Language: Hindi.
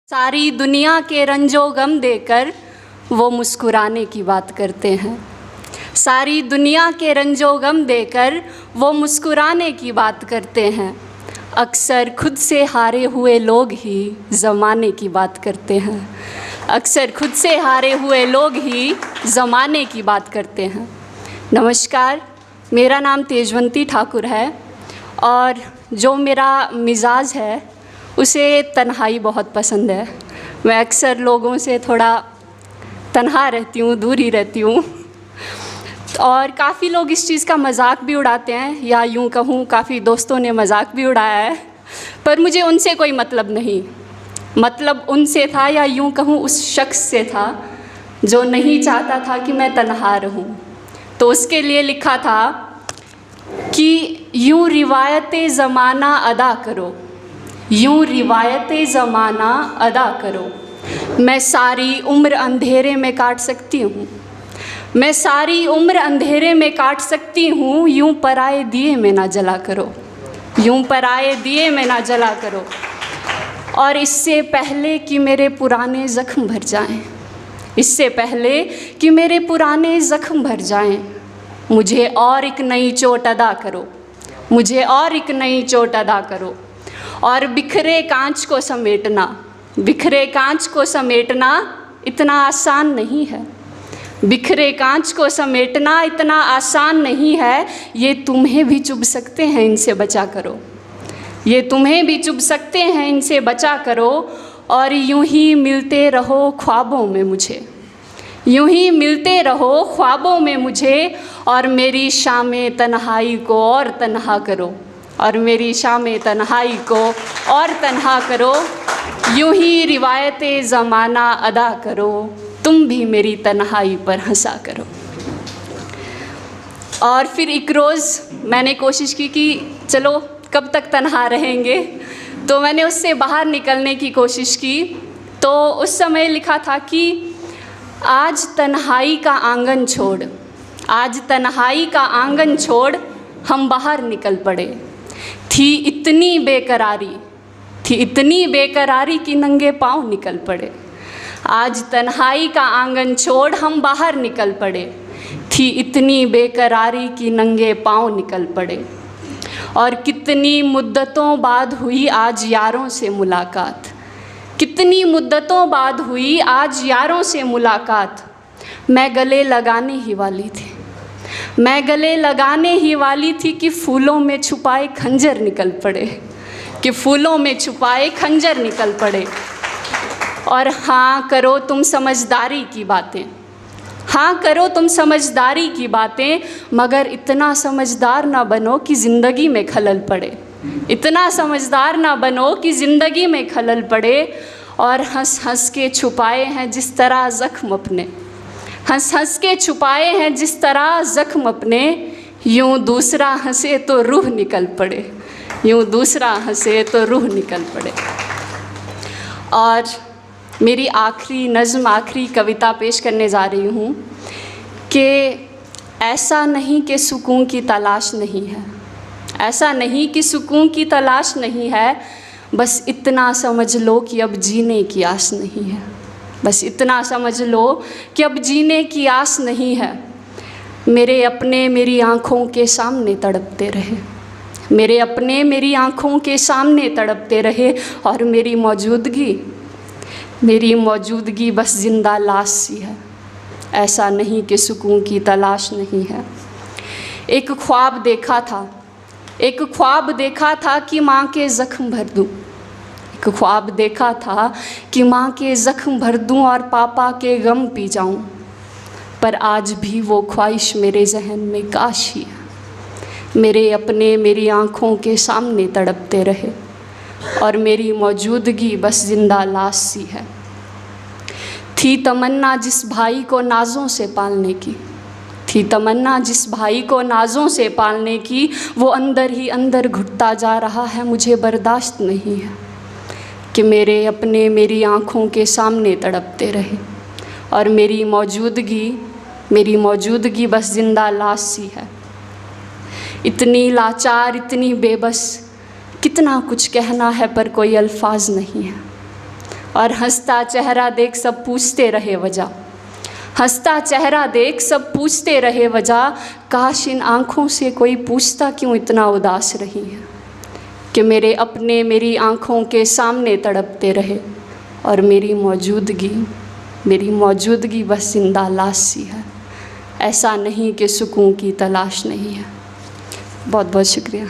सारी दुनिया के रंजो गम देकर वो मुस्कुराने की बात करते हैं। सारी दुनिया के रंजो गम देकर वो मुस्कुराने की बात करते हैं। अक्सर खुद से हारे हुए लोग ही ज़माने की बात करते हैं। अक्सर खुद से हारे हुए लोग ही ज़माने की बात करते हैं। नमस्कार, मेरा नाम तेजवंती ठाकुर है और जो मेरा मिजाज है उसे तन्हाई बहुत पसंद है। मैं अक्सर लोगों से थोड़ा तन्हा रहती हूँ, दूर ही रहती हूँ और काफ़ी लोग इस चीज़ का मजाक भी उड़ाते हैं, या यूँ कहूँ काफ़ी दोस्तों ने मजाक भी उड़ाया है, पर मुझे उनसे कोई मतलब नहीं। मतलब उनसे था, या यूँ कहूँ उस शख्स से था जो नहीं चाहता था कि मैं तन्हा रहूँ। तो उसके लिए लिखा था कि यूँ रिवायते ज़माना अदा करो, यूँ रिवायते ज़माना अदा करो। मैं सारी उम्र अंधेरे में काट सकती हूँ, मैं सारी उम्र अंधेरे में काट सकती हूँ। यूँ पराए दिए में ना जला करो, यूँ पराए दिए में ना जला करो। और इससे पहले कि मेरे पुराने ज़ख्म भर जाएं, इससे पहले कि मेरे पुराने ज़ख्म भर जाएं, मुझे और एक नई चोट अदा करो, मुझे और एक नई चोट अदा करो। और बिखरे कांच को समेटना, बिखरे कांच को समेटना इतना आसान नहीं है। बिखरे कांच को समेटना इतना आसान नहीं है। ये तुम्हें भी चुभ सकते हैं, इनसे बचा करो, ये तुम्हें भी चुभ सकते हैं, इनसे बचा करो। और यूं ही मिलते रहो ख्वाबों में मुझे, यूं ही मिलते रहो ख्वाबों में मुझे। और मेरी शामे तन्हाई को और तन्हा करो, और मेरी शामे तन्हाई को और तन्हा करो। यूं ही रिवायते ज़माना अदा करो, तुम भी मेरी तन्हाई पर हंसा करो। और फिर एक रोज़ मैंने कोशिश की कि चलो कब तक तन्हा रहेंगे, तो मैंने उससे बाहर निकलने की कोशिश की। तो उस समय लिखा था कि आज तन्हाई का आंगन छोड़, आज तन्हाई का आंगन छोड़ हम बाहर निकल पड़े। थी इतनी बेकरारी, थी इतनी बेकरारी कि नंगे पाँव निकल पड़े। आज तन्हाई का आंगन छोड़ हम बाहर निकल पड़े। थी इतनी बेकरारी कि नंगे पाँव निकल पड़े। और कितनी मुद्दतों बाद हुई आज यारों से मुलाकात, कितनी मुद्दतों बाद हुई आज यारों से मुलाकात। मैं गले लगाने ही वाली थी, मैं गले लगाने ही वाली थी कि फूलों में छुपाए खंजर निकल पड़े, कि फूलों में छुपाए खंजर निकल पड़े। और हाँ करो तुम समझदारी की बातें, हाँ करो तुम समझदारी की बातें, मगर इतना समझदार ना बनो कि ज़िंदगी में खलल पड़े, इतना समझदार ना बनो कि ज़िंदगी में खलल पड़े। और हंस हंस के छुपाए हैं जिस तरह ज़ख्म अपने, हंस हंस के छुपाए हैं जिस तरह ज़ख्म अपने। यूँ दूसरा हंसे तो रूह निकल पड़े, यूँ दूसरा हंसे तो रूह निकल पड़े। और मेरी आखिरी नज़्म, आखिरी कविता पेश करने जा रही हूँ कि ऐसा नहीं कि सुकून की तलाश नहीं है, ऐसा नहीं कि सुकून की तलाश नहीं है। बस इतना समझ लो कि अब जीने की आस नहीं है, बस इतना समझ लो कि अब जीने की आस नहीं है। मेरे अपने मेरी आँखों के सामने तड़पते रहे, मेरे अपने मेरी आँखों के सामने तड़पते रहे। और मेरी मौजूदगी बस जिंदा लाश सी है। ऐसा नहीं कि सुकून की तलाश नहीं है। एक ख्वाब देखा था, एक ख्वाब देखा था कि माँ के ज़ख्म भर दूँ, एक ख्वाब देखा था कि माँ के ज़ख्म भर दूँ और पापा के गम पी जाऊँ। पर आज भी वो ख्वाहिश मेरे जहन में काश ही है। मेरे अपने मेरी आँखों के सामने तड़पते रहे और मेरी मौजूदगी बस जिंदा लाश सी है। थी तमन्ना जिस भाई को नाज़ों से पालने की, थी तमन्ना जिस भाई को नाज़ों से पालने की, वो अंदर ही अंदर घुटता जा रहा है। मुझे बर्दाश्त नहीं है कि मेरे अपने मेरी आँखों के सामने तड़पते रहे और मेरी मौजूदगी बस जिंदा लाश सी है। इतनी लाचार, इतनी बेबस, कितना कुछ कहना है पर कोई अल्फाज नहीं है। और हंसता चेहरा देख सब पूछते रहे वजह, हंसता चेहरा देख सब पूछते रहे वजह, काश इन आँखों से कोई पूछता क्यों इतना उदास रही है, कि मेरे अपने मेरी आँखों के सामने तड़पते रहे और मेरी मौजूदगी बस जिंदा लाश सी है। ऐसा नहीं कि सुकून की तलाश नहीं है। बहुत बहुत शुक्रिया।